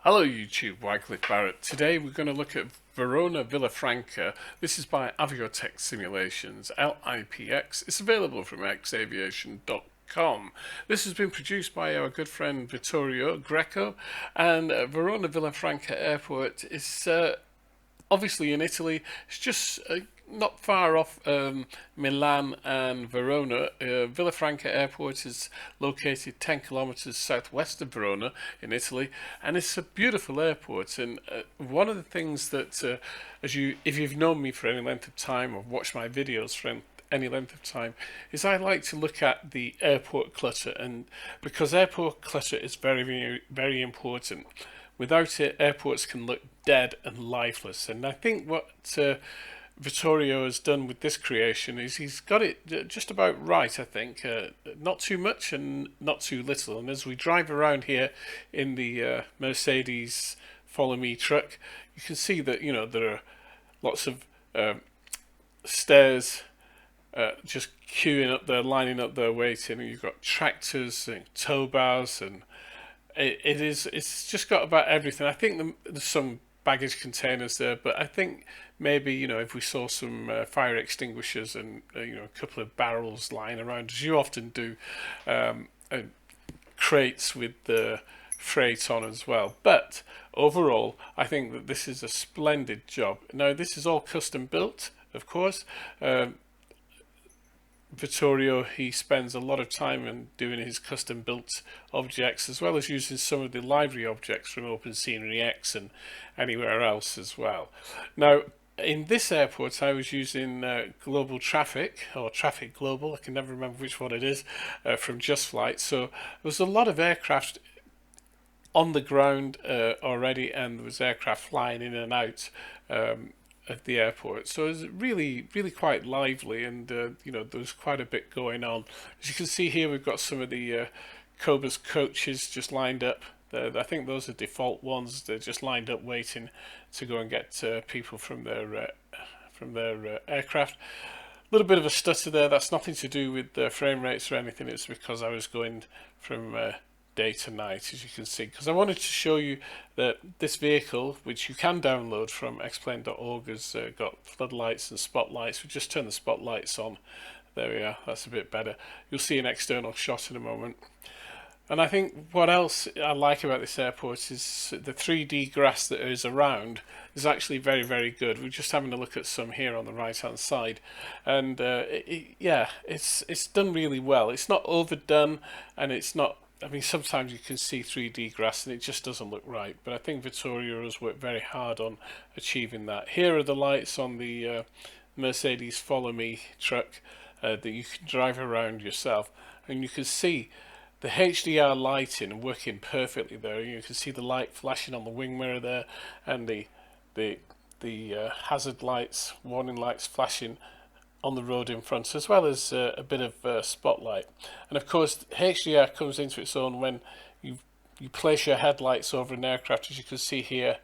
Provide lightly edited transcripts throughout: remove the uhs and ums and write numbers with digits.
Hello YouTube, Wycliffe Barrett. Today we're going to look at Verona Villafranca. This is by Aviotech Simulations, LIPX. It's available from xaviation.com. This has been produced by our good friend Vittorio Greco, and Verona Villafranca Airport is obviously in Italy. It's just not far off Milan and Verona. Villafranca Airport is located 10 kilometers southwest of Verona in Italy, and it's a beautiful airport. And one of the things that, if you've known me for any length of time or watched my videos for any length of time, is I like to look at the airport clutter, and because airport clutter is very, very, very important. Without it, airports can look dead and lifeless. And I think what Vittorio has done with this creation is he's got it just about right, I think. Not too much and not too little. And as we drive around here in the Mercedes Follow Me truck, you can see that, there are lots of stairs just queuing up there, lining up there, waiting. And you've got tractors and tow bars, and it's just got about everything. I think there's some baggage containers there, but I think maybe if we saw some fire extinguishers and a couple of barrels lying around, as you often do, crates with the freight on as well. But overall, I think that this is a splendid job. Now, this is all custom built, of course. Vittorio, he spends a lot of time in doing his custom built objects, as well as using some of the library objects from Open Scenery X and anywhere else as well. Now, in this airport, I was using Global Traffic, or Traffic Global, I can never remember which one it is, from Just Flight. So there was a lot of aircraft on the ground already, and there was aircraft flying in and out at the airport. So it's really, really quite lively, and there's quite a bit going on. As you can see here, we've got some of the Cobras coaches just lined up. I think those are default ones. They're just lined up waiting to go and get people from their aircraft. A little bit of a stutter there. That's nothing to do with frame rates or anything. It's because I was going from day to night, as you can see, because I wanted to show you that this vehicle, which you can download from explain.org, has got floodlights and spotlights. We just turn the spotlights on. There we are, that's a bit better. You'll see an external shot in a moment. And I think what else I like about this airport is the 3D grass that is around is actually very, very good. We're just having a look at some here on the right hand side, and it's done really well. It's not overdone, and it's not, I mean, sometimes you can see 3D grass and it just doesn't look right, but I think Vittorio has worked very hard on achieving that. Here are the lights on the Mercedes Follow Me truck that you can drive around yourself, and you can see the HDR lighting working perfectly there. You can see the light flashing on the wing mirror there, and the hazard lights, warning lights flashing on the road in front, as well as a bit of spotlight. And of course, HDR comes into its own when you place your headlights over an aircraft, as you can see here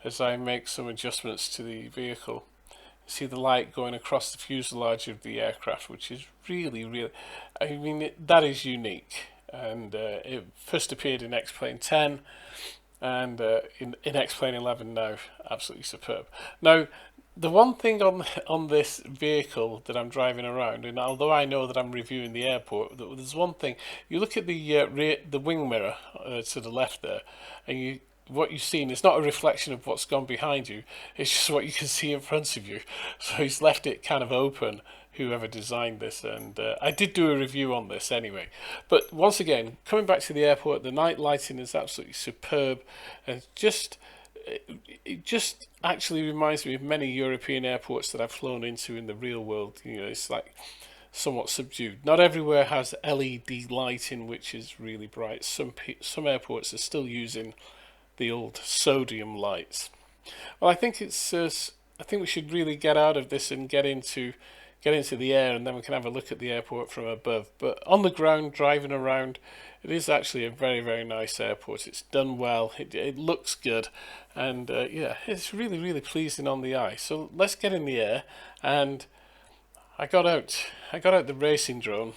as I make some adjustments to the vehicle. You see the light going across the fuselage of the aircraft, which is really, really, I mean, that is unique. And it first appeared in X-Plane 10 and in X-Plane 11 now. Absolutely superb. Now, the one thing on this vehicle that I'm driving around, and although I know that I'm reviewing the airport, there's one thing. You look at the wing mirror to the left there, and what you've seen is not a reflection of what's gone behind you. It's just what you can see in front of you. So he's left it kind of open, whoever designed this, and I did do a review on this anyway. But once again, coming back to the airport, the night lighting is absolutely superb, and it just actually reminds me of many European airports that I've flown into in the real world. It's like somewhat subdued. Not everywhere has LED lighting, which is really bright. Some airports are still using the old sodium lights. Well, I think I think we should really get out of this and get into the air, and then we can have a look at the airport from above. But on the ground, driving around, it is actually a very, very nice airport. It's done well, it looks good, and it's really, really pleasing on the eye. So let's get in the air, and I got out the racing drone,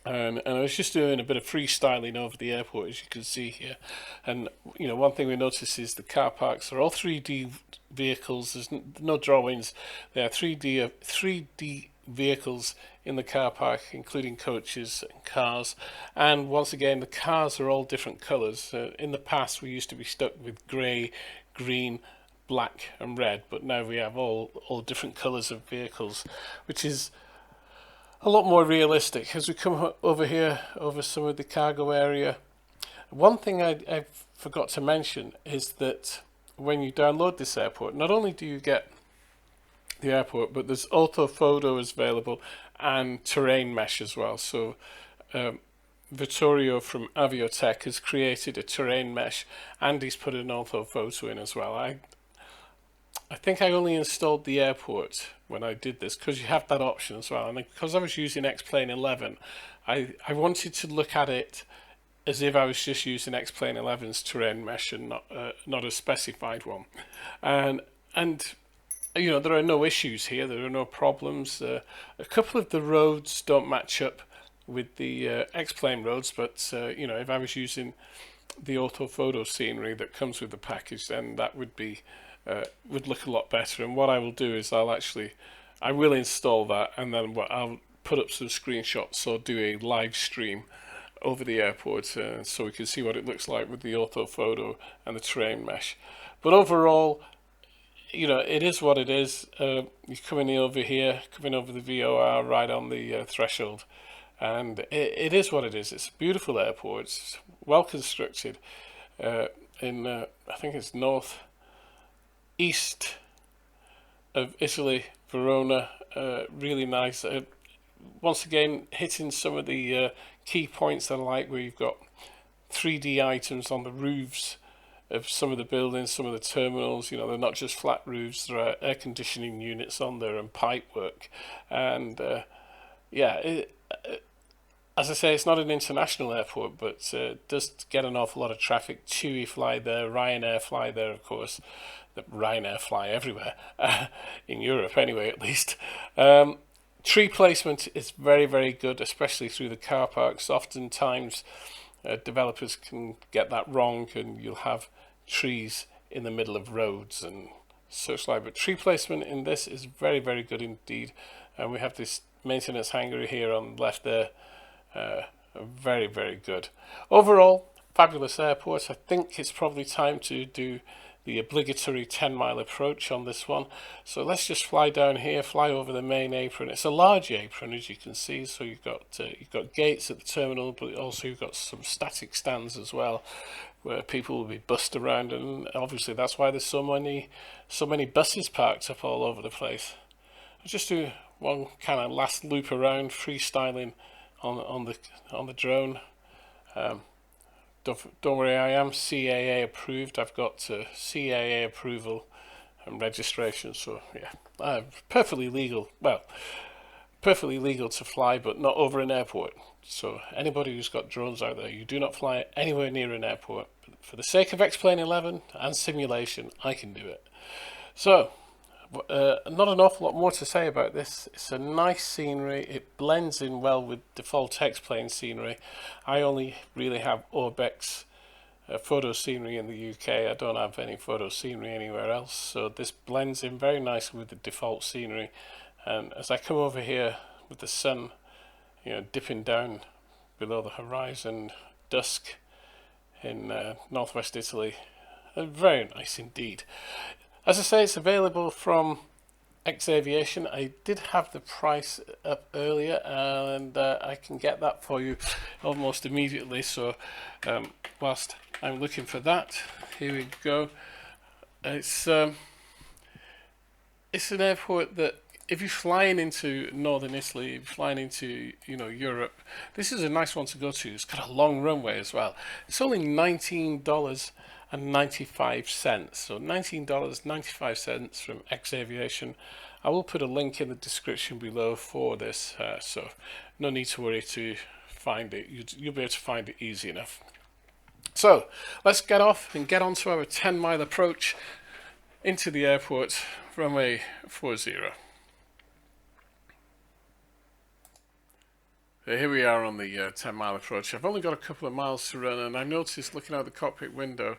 And I was just doing a bit of freestyling over the airport, as you can see here. And one thing we notice is the car parks are all 3D vehicles. There's no drawings. They are 3D vehicles in the car park, including coaches and cars. And once again, the cars are all different colours. In the past, we used to be stuck with grey, green, black, and red, but now we have all different colours of vehicles, which is a lot more realistic. As we come over here, over some of the cargo area, one thing I forgot to mention is that when you download this airport, not only do you get the airport, but there's orthophoto is available and terrain mesh as well. So Vittorio from Aviotech has created a terrain mesh, and he's put an orthophoto in as well. I think I only installed the airport when I did this, because you have that option as well. And because I was using X-Plane 11, I wanted to look at it as if I was just using X-Plane 11's terrain mesh and not a specified one. And there are no issues here. There are no problems. A couple of the roads don't match up with the X-Plane roads, but if I was using the orthophoto scenery that comes with the package, then that would look a lot better. And what I will do is I will install that, and then I'll put up some screenshots or do a live stream over the airport so we can see what it looks like with the orthophoto and the terrain mesh. But overall, it is what it is. You're coming over here, coming over the VOR right on the threshold, and it is what it is. It's a beautiful airport. It's well constructed in I think it's northeast of Italy, Verona. Really nice. Once again, hitting some of the key points that I like, where you've got 3D items on the roofs of some of the buildings, some of the terminals. They're not just flat roofs, there are air conditioning units on there and pipe work. And as I say, it's not an international airport, but it does get an awful lot of traffic. TUI fly there, Ryanair fly there, of course. The Ryanair fly everywhere, in Europe anyway, at least. Tree placement is very, very good, especially through the car parks. Oftentimes, developers can get that wrong, and you'll have trees in the middle of roads and such like. But tree placement in this is very, very good indeed. And we have this maintenance hangar here on the left there. Very, very good. Overall, fabulous airport. I think it's probably time to do the obligatory 10-mile approach on this one. So let's just fly down here, fly over the main apron. It's a large apron, as you can see. So you've got gates at the terminal, but also you've got some static stands as well, where people will be bussed around, and obviously that's why there's so many buses parked up all over the place. I'll just do one kind of last loop around, freestyling on the drone. Don't worry, I am CAA approved. I've got CAA approval and registration, so yeah, I'm perfectly legal. Well, perfectly legal to fly, but not over an airport. So anybody who's got drones out there, you do not fly anywhere near an airport. For the sake of X-Plane 11 and simulation, I can do it. So not an awful lot more to say about this. It's a nice scenery. It blends in well with default X-Plane scenery. I only really have Orbex photo scenery in the UK. I don't have any photo scenery anywhere else, so this blends in very nicely with the default scenery. And as I come over here with the sun dipping down below the horizon, dusk in northwest Italy, very nice indeed. As I say, it's available from X Aviation. I did have the price up earlier, and I can get that for you almost immediately. So whilst I'm looking for that, here we go. It's an airport that, if you're flying into northern Italy, if you're flying into Europe, this is a nice one to go to. It's got a long runway as well. It's only $19.95. So $19.95 from X Aviation. I will put a link in the description below for this, so no need to worry to find it. You'll be able to find it easy enough. So let's get off and get on to our 10-mile approach into the airport, runway 40. Here we are on the 10-mile approach. I've only got a couple of miles to run, and I noticed looking out the cockpit window,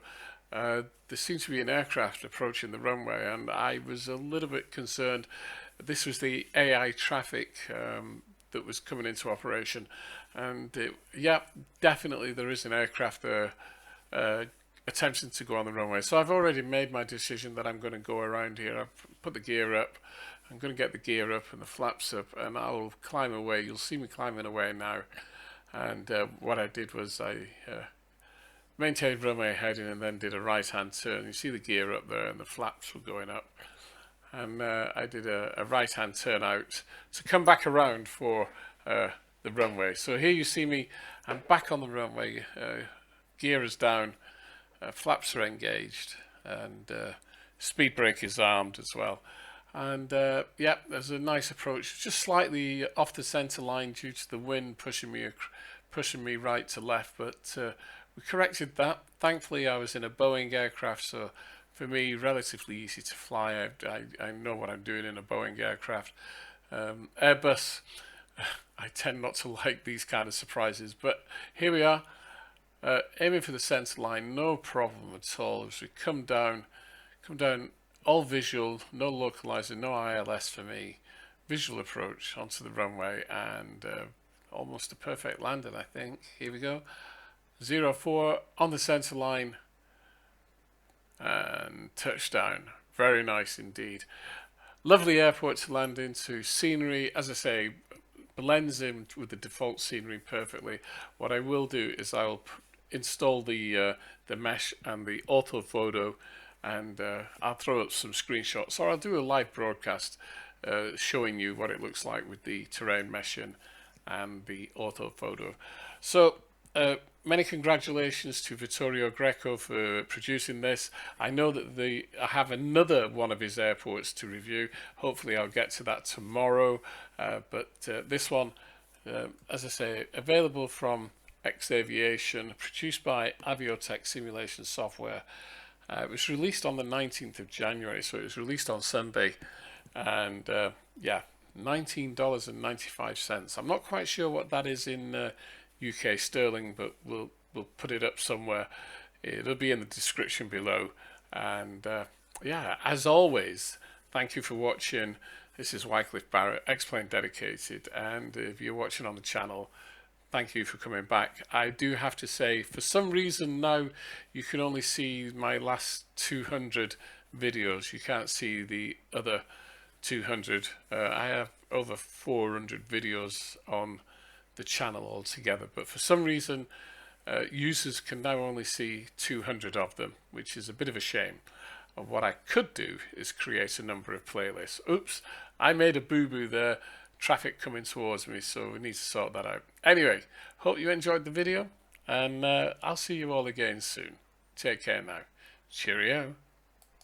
there seems to be an aircraft approaching the runway, and I was a little bit concerned. This was the AI traffic that was coming into operation, and yeah, definitely there is an aircraft there attempting to go on the runway. So I've already made my decision that I'm going to go around here. I've put the gear up. I'm going to get the gear up and the flaps up, and I'll climb away. You'll see me climbing away now. And what I did was I maintained runway heading and then did a right-hand turn. You see the gear up there and the flaps were going up. And I did a right-hand turn out to come back around for the runway. So here you see me. I'm back on the runway. Gear is down. Flaps are engaged, and speed brake is armed as well. And yeah, there's a nice approach, just slightly off the center line due to the wind pushing me right to left, but we corrected that. Thankfully, I was in a Boeing aircraft, so for me, relatively easy to fly. I know what I'm doing in a Boeing aircraft. Airbus, I tend not to like these kind of surprises, but here we are. Aiming for the center line, no problem at all. As we come down, all visual, no localizer, no ILS for me. Visual approach onto the runway, and almost a perfect landing, I think. Here we go. 04 on the center line, and touchdown. Very nice indeed. Lovely airport to land into. Scenery, as I say, blends in with the default scenery perfectly. What I will do is I'll install the mesh and the auto photo, and I'll throw up some screenshots, or I'll do a live broadcast showing you what it looks like with the terrain meshing and the auto photo. So many congratulations to Vittorio Greco for producing this. I know that I have another one of his airports to review. Hopefully I'll get to that tomorrow, but this one, as I say, available from X Aviation, produced by Aviotech Simulation Software. It was released on the 19th of January, so it was released on Sunday, and yeah, $19.95. I'm not quite sure what that is in UK sterling, but we'll put it up somewhere. It'll be in the description below. And yeah, as always, thank you for watching. This is Wycliffe Barrett, X-Plane Dedicated, and if you're watching on the channel, thank you for coming back. I do have to say, for some reason now, you can only see my last 200 videos. You can't see the other 200. I have over 400 videos on the channel altogether, but for some reason, users can now only see 200 of them, which is a bit of a shame. And what I could do is create a number of playlists. Oops, I made a boo-boo there. Traffic coming towards me, so we need to sort that out. Anyway, hope you enjoyed the video, and I'll see you all again soon. Take care now. Cheerio.